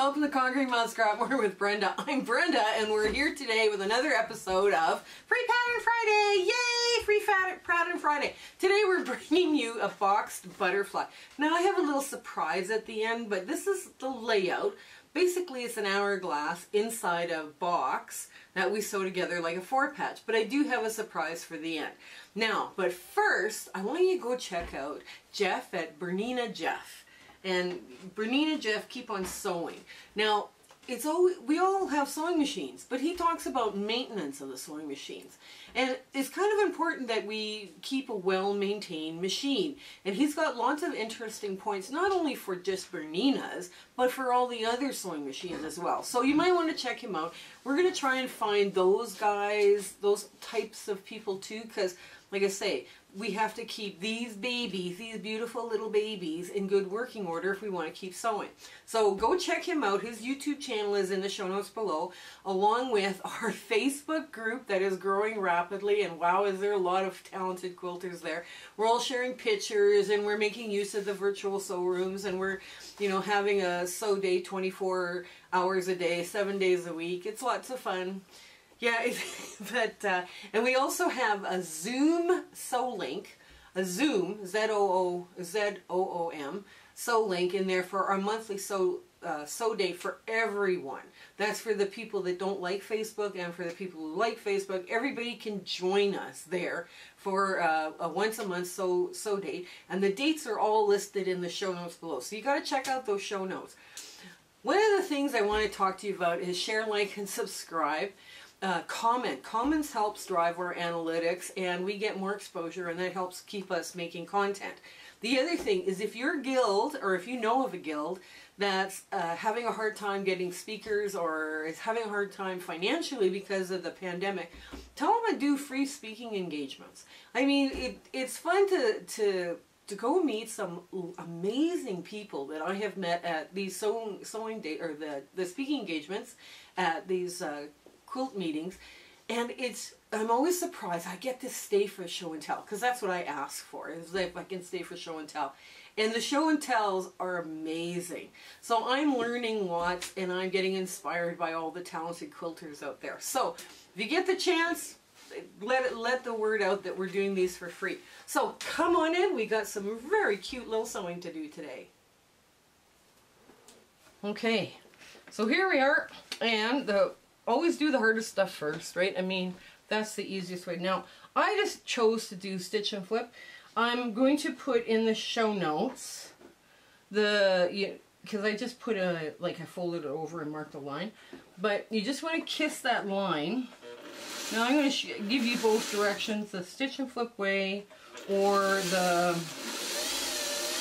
welcome to Conquering Mount Scrapmore with Brenda. I'm Brenda and we're here today with another episode of Free Pattern Friday! Yay! Free Pattern Friday! Today we're bringing you a boxed butterfly. Now I have a little surprise at the end, but this is the layout. Basically it's an hourglass inside a box that we sew together like a 4-patch, but I do have a surprise for the end. Now, but first I want you to go check out Jeff at Bernina Jeff. And Bernina Jeff Keep on Sewing. Now, we all have sewing machines, but he talks about maintenance of the sewing machines. And it's kind of important that we keep a well-maintained machine. And he's got lots of interesting points, not only for just Bernina's, but for all the other sewing machines as well. So you might want to check him out. We're going to try and find those guys, those types of people too, because like I say, we have to keep these babies, these beautiful little babies, in good working order if we want to keep sewing. So go check him out. His YouTube channel is in the show notes below, along with our Facebook group that is growing rapidly, and wow, is there a lot of talented quilters there. We're all sharing pictures, and we're making use of the virtual sew rooms, and we're, you know, having a sew day 24 hours a day, 7 days a week. It's lots of fun. Yeah, but and we also have a Zoom sew link, a Zoom, Z-O-O-M, sew link in there for our monthly sew day for everyone. That's for the people that don't like Facebook and for the people who like Facebook. Everybody can join us there for a once a month sew date, and the dates are all listed in the show notes below. So you got to check out those show notes. One of the things I want to talk to you about is share, like, and subscribe. Comments helps drive our analytics, and we get more exposure, and that helps keep us making content. The other thing is, if your guild, or if you know of a guild that's having a hard time getting speakers, or is having a hard time financially because of the pandemic, tell them to do free speaking engagements. I mean, it's fun to go meet some amazing people that I have met at these sewing day, or the speaking engagements at these quilt meetings, and I'm always surprised. I get to stay for show and tell, because that's what I ask for, is if I can stay for show and tell. And the show and tells are amazing. So I'm learning lots, and I'm getting inspired by all the talented quilters out there. So if you get the chance, let the word out that we're doing these for free. So come on in, we got some very cute little sewing to do today. Okay, so here we are, and always do the hardest stuff first, right? I mean, that's the easiest way. Now, I just chose to do stitch and flip. I'm going to put in the show notes because I just put I folded it over and marked a line. But you just want to kiss that line. Now I'm going to give you both directions, the stitch and flip way or the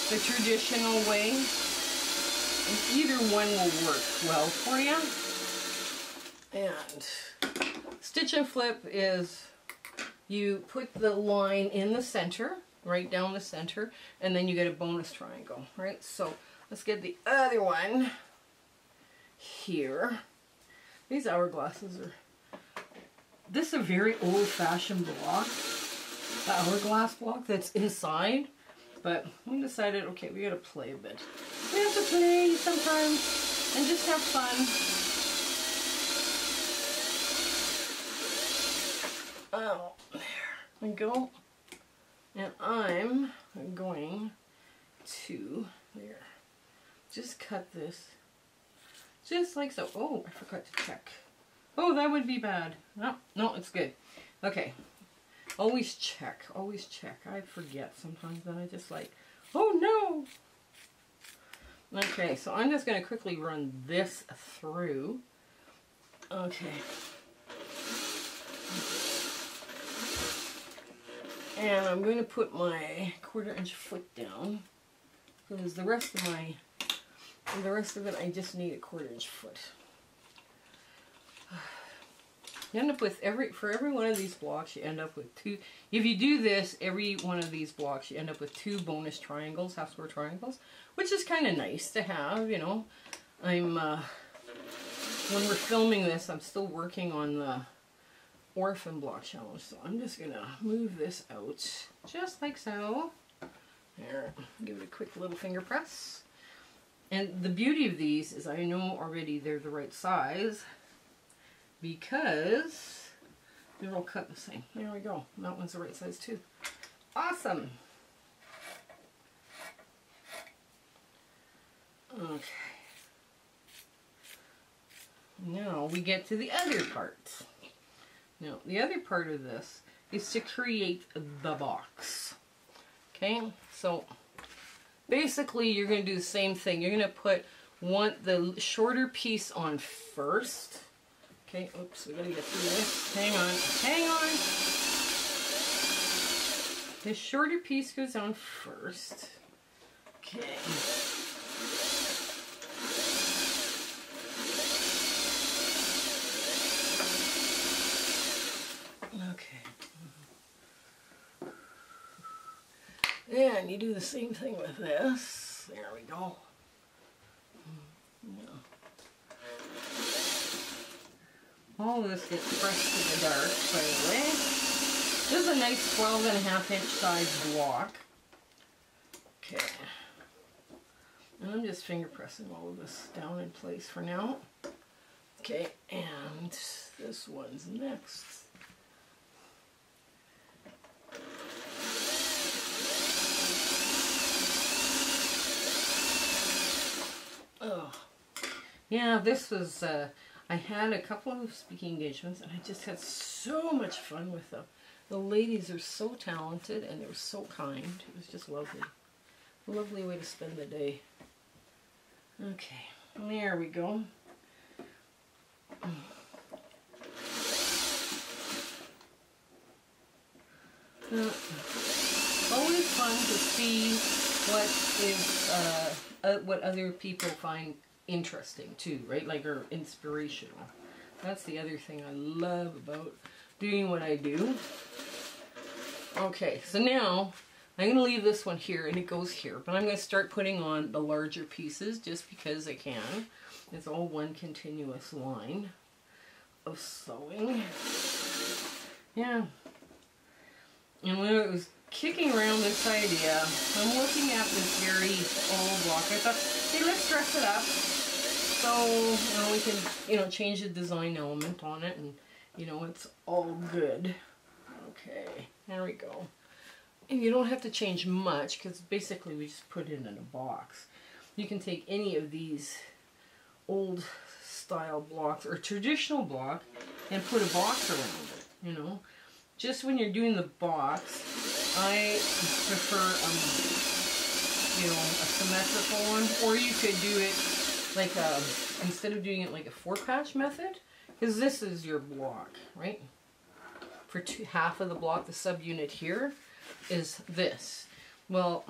traditional way. And either one will work well for you. And stitch and flip is you put the line in the center, right down the center, and then you get a bonus triangle, right? So let's get the other one here. These hourglasses this is a very old-fashioned block, the hourglass block that's inside, but we decided, okay, we gotta play a bit. We have to play sometimes and just have fun. Oh, there we go. And I'm going to, there, just cut this, just like so. Oh, I forgot to check. Oh, that would be bad. No, it's good. Okay, always check, always check. I forget sometimes, then I just like, oh no. Okay, so I'm just going to quickly run this through. Okay. And I'm going to put my 1/4 inch foot down, because the rest of it I just need a 1/4 inch foot. You end up with for every one of these blocks you end up with 2. If you do this, every one of these blocks you end up with 2 bonus triangles, half square triangles, which is kind of nice to have, you know. When we're filming this, I'm still working on the orphan block challenge, so I'm just gonna move this out just like so. There, give it a quick little finger press. And the beauty of these is I know already they're the right size because they're all cut the same. There we go. That one's the right size too. Awesome. Okay. Now we get to the other part. Now the other part of this is to create the box. Okay, so basically you're going to do the same thing. You're going to put the shorter piece on first. Okay, oops, we got to get through this. Hang on, hang on. The shorter piece goes on first. Okay. And you do the same thing with this. There we go. Yeah. All this gets pressed to the dark, by the way. This is a nice 12.5 inch size block. Okay. And I'm just finger pressing all of this down in place for now. Okay, and this one's next. Oh, yeah, this was, I had a couple of speaking engagements and I just had so much fun with them. The ladies are so talented and they were so kind. It was just lovely. A lovely way to spend the day. Okay, there we go. Always fun to see what other people find interesting too, right? Like, or inspirational. That's the other thing I love about doing what I do. Okay, so now I'm going to leave this one here and it goes here, but I'm going to start putting on the larger pieces just because I can. It's all one continuous line of sewing. Yeah. And when I was kicking around this idea, I'm looking at this very old block. I thought, hey, let's dress it up. So, we can, change the design element on it and, it's all good. Okay, there we go. And you don't have to change much because basically we just put it in a box. You can take any of these old style blocks or traditional block and put a box around it, Just when you're doing the box, I prefer, a symmetrical one, or you could do it like instead of doing it like a 4-patch method, because this is your block, right? For half of the block, the subunit here is this. Well,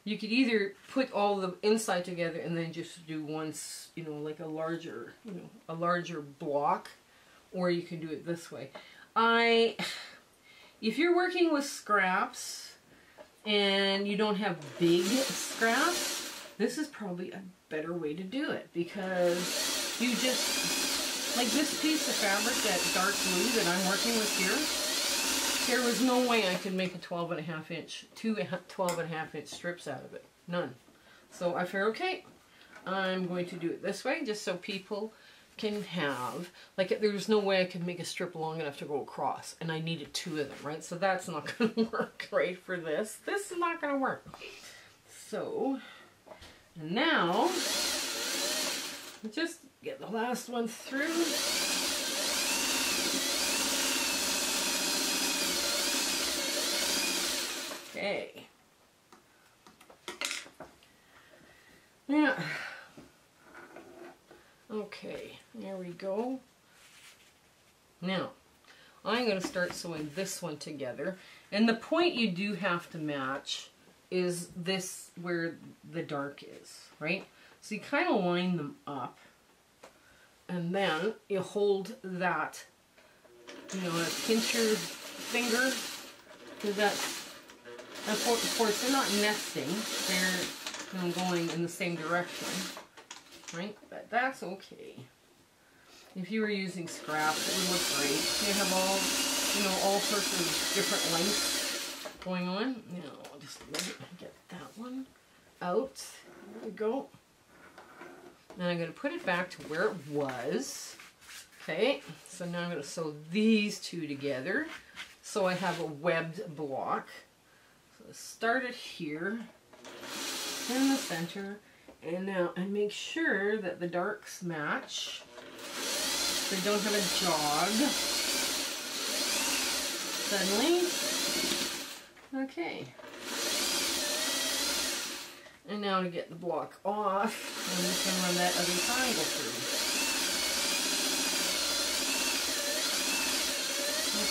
you could either put all the inside together and then just do one, like a larger block, or you can do it this way. If you're working with scraps and you don't have big scraps, this is probably a better way to do it, because you just, like this piece of fabric, that dark blue that I'm working with here, there was no way I could make a 12.5 inch, two 12.5 inch strips out of it. None. So I figured, okay, I'm going to do it this way, just so people can have, like, there's no way I could make a strip long enough to go across, and I needed 2 of them, right? So that's not going to work right for this. This is not going to work. So now, just get the last one through. Okay. Yeah. Okay, there we go. Now, I'm going to start sewing this one together. And the point you do have to match is this, where the dark is, right? So you kind of line them up. And then you hold that, pinch your finger. Because of course, they're not nesting. They're going in the same direction. Right? But that's okay. If you were using scraps, it would look great. You have all sorts of different lengths going on. I'll just get that one out. There we go. And I'm going to put it back to where it was. Okay, so now I'm going to sew these two together so I have a webbed block. So start it here in the center, and now I make sure that the darks match. They don't have a jog suddenly. Okay. And now to get the block off, I'm just going to run that other triangle through.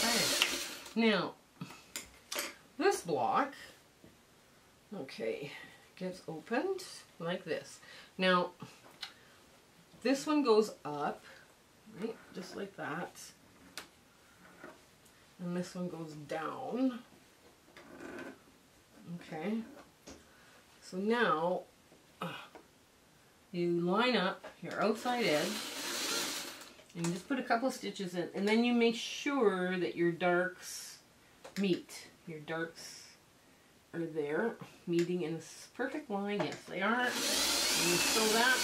Okay. Now, this block, okay, gets opened like this. Now, this one goes up, right, just like that. And this one goes down. Okay. So now, you line up your outside edge, and you just put a couple of stitches in, and then you make sure that your darks meet. Your darks are there, meeting in a perfect line. Yes, they are. And you sew that.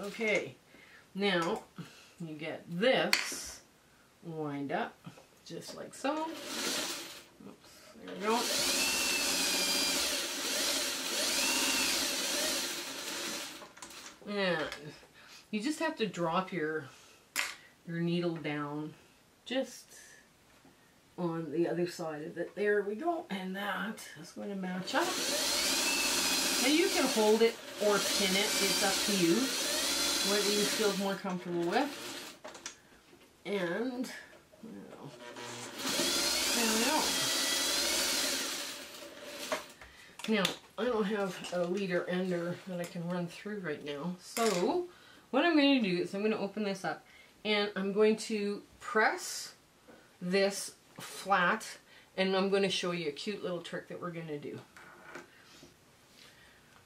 Okay, now you get this lined up, just like so. Oops, there we go. And you just have to drop your needle down just on the other side of it. There we go. And that is going to match up. Now you can hold it or pin it. It's up to you. What you feel more comfortable with. And there we go. Now, I don't have a leader ender that I can run through right now. So, what I'm going to do is I'm going to open this up and I'm going to press this flat, and I'm going to show you a cute little trick that we're going to do.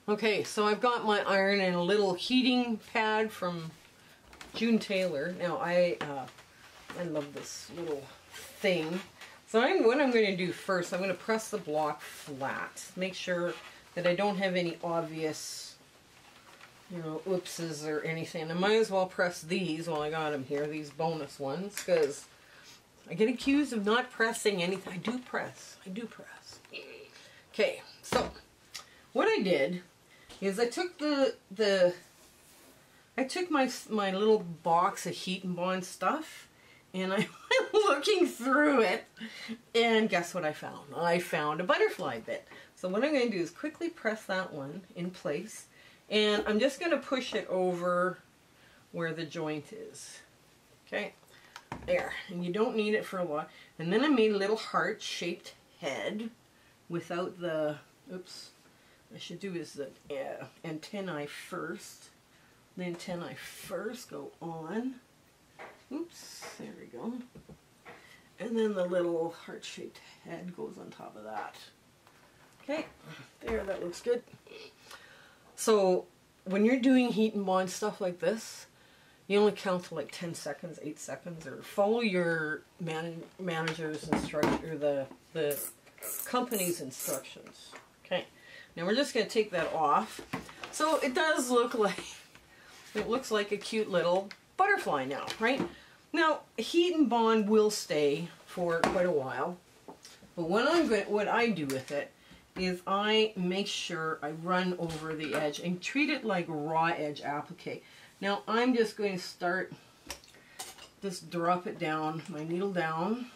Okay, so I've got my iron and a little heating pad from June Taylor. Now, I love this little thing. So what I'm going to do first, I'm going to press the block flat. Make sure that I don't have any obvious, oopses or anything. I might as well press these while I got them here, these bonus ones, because I get accused of not pressing anything. I do press. Okay, so what I did is I took my little box of Heat and Bond stuff, and I went looking through it, and guess what I found? I found a butterfly bit. So what I'm going to do is quickly press that one in place, and I'm just going to push it over where the joint is. Okay, there. And you don't need it for a lot. And then I made a little heart-shaped head without the, oops, what I should do is the antennae first. The antennae first go on. Oops, there we go. And then the little heart-shaped head goes on top of that. Okay, there, that looks good. So, when you're doing Heat and Bond stuff like this, you only count to like 10 seconds, 8 seconds, or follow your manager's instruction, or the company's instructions. Okay, now we're just going to take that off. So, it does look like, it looks like a cute little butterfly now, right? Now, Heat and Bond will stay for quite a while, but what I do with it is I make sure I run over the edge and treat it like raw edge applique. Now, I'm just going to start, just drop it down, my needle down,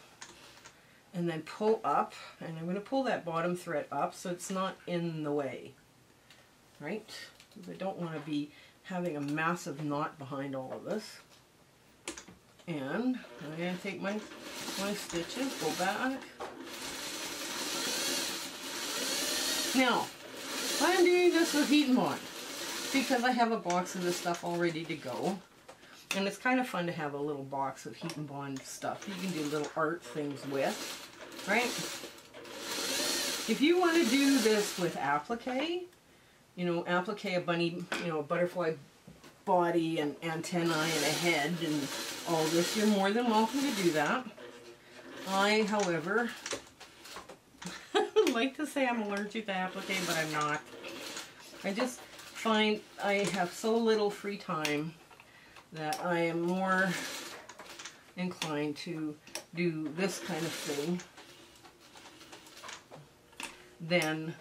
and then pull up, and I'm going to pull that bottom thread up so it's not in the way, right? Because I don't want to be having a massive knot behind all of this. And I'm going to take my stitches, go back. Now, I'm doing this with Heat and Bond because I have a box of this stuff all ready to go. And it's kind of fun to have a little box of Heat and Bond stuff you can do little art things with, right? If you want to do this with applique, applique a bunny, a butterfly body and antennae and a head and all this, you're more than welcome to do that. I, however, would like to say I'm allergic to applique, but I'm not. I just find I have so little free time that I am more inclined to do this kind of thing than,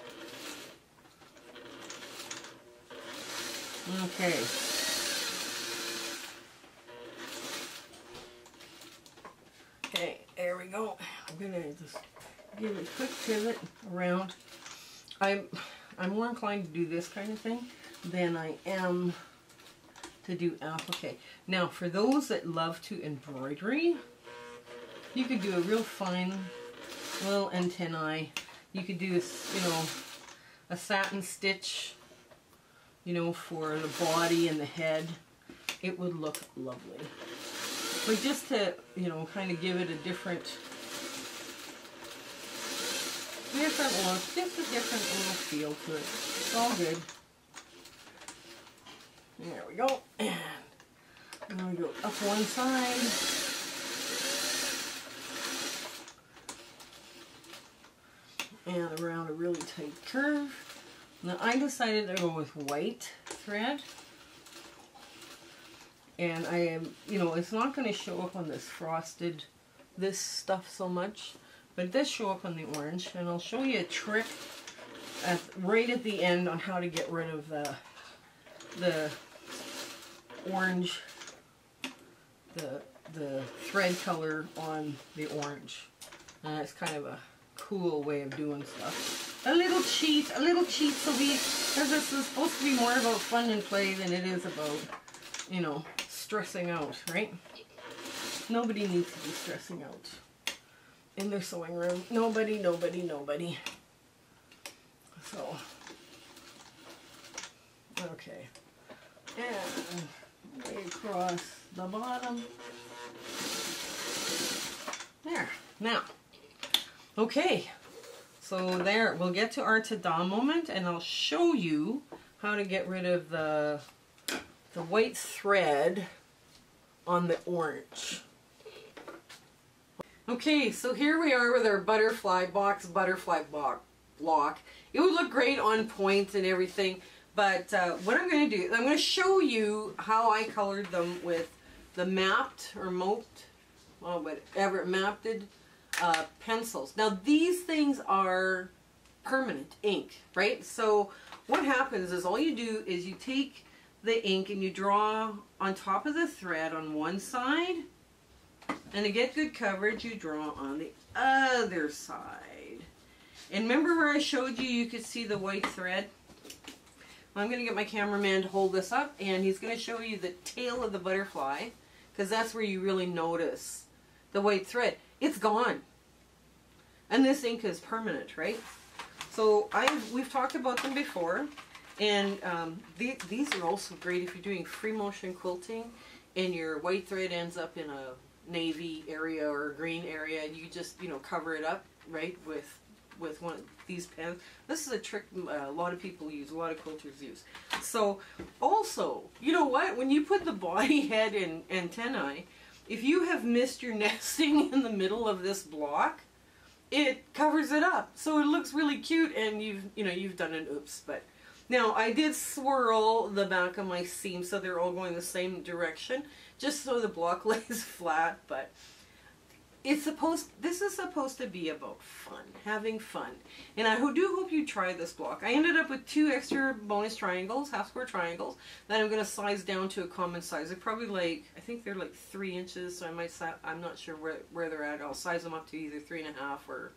okay. Okay, there we go. I'm gonna just give it a quick pivot around. I'm more inclined to do this kind of thing than I am to do applique. Now, for those that love to embroidery, you could do a real fine little antennae. You could do this, you know, a satin stitch, you know, for the body and the head. It would look lovely. But just to, you know, kind of give it a different look, just a different little feel to it. It's all good. There we go. And I'm going to go up one side. And around a really tight curve. Now I decided to go with white thread. And I am, you know, it's not going to show up on this frosted, this stuff so much. But it does show up on the orange. And I'll show you a trick right at the end on how to get rid of the orange, the thread color on the orange. It's kind of a cool way of doing stuff. A little cheat, Sylvie, because this is supposed to be more about fun and play than it is about, you know, stressing out, right? Nobody needs to be stressing out in their sewing room. Nobody. So, okay. And way across the bottom. There. Now, okay. So there, we'll get to our ta-da moment, and I'll show you how to get rid of the white thread on the orange. Okay, so here we are with our butterfly block. It would look great on points and everything, but what I'm going to do, I'm going to show you how I colored them with the mapped or moped, well, whatever, mapped pencils. Now these things are permanent ink, right? So what happens is all you do is you take the ink and you draw on top of the thread on one side, and to get good coverage you draw on the other side. And remember where I showed you you could see the white thread? Well, I'm going to get my cameraman to hold this up, and he's going to show you the tail of the butterfly, because that's where you really notice the white thread. It's gone. And this ink is permanent, right? So we've talked about them before, and these are also great if you're doing free motion quilting and your white thread ends up in a navy area or a green area. You just, you know, cover it up, right, with one of these pens. This is a trick a lot of people use, a lot of quilters use. So also, you know what, when you put the body, head, and antennae, if you have missed your nesting in the middle of this block, it covers it up, so it looks really cute, and you've done an oops. But now I did swirl the back of my seam so they're all going the same direction, just so the block lays flat. But this is supposed to be about fun, having fun, and I do hope you try this block. I ended up with 2 extra bonus triangles, half square triangles, that I'm going to size down to a common size. They're probably I think they're like 3 inches, so I'm not sure where they're at. I'll size them up to either 3.5 or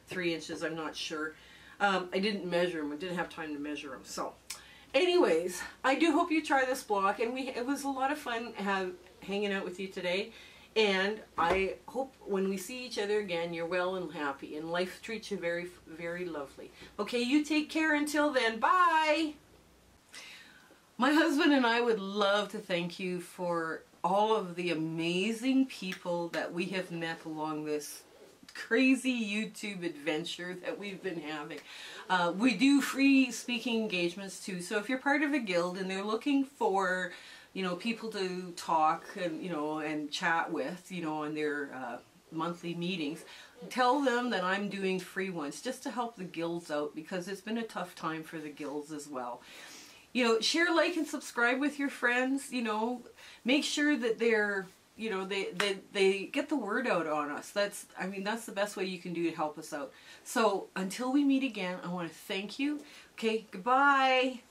3 inches, I'm not sure. I didn't measure them, I didn't have time to measure them. So anyways, I do hope you try this block, and it was a lot of fun hanging out with you today. And I hope when we see each other again, you're well and happy, and life treats you very, very lovely. Okay, you take care until then. Bye! My husband and I would love to thank you for all of the amazing people that we have met along this crazy YouTube adventure that we've been having. We do free speaking engagements too, so if you're part of a guild and they're looking for, you know, people to talk and, you know, and chat with, you know, in their monthly meetings, tell them that I'm doing free ones just to help the guilds out, because it's been a tough time for the guilds as well. You know, share, like, and subscribe with your friends. You know, make sure that they're, you know, they get the word out on us. That's, I mean, that's the best way you can do to help us out. So until we meet again, I want to thank you. Okay, goodbye.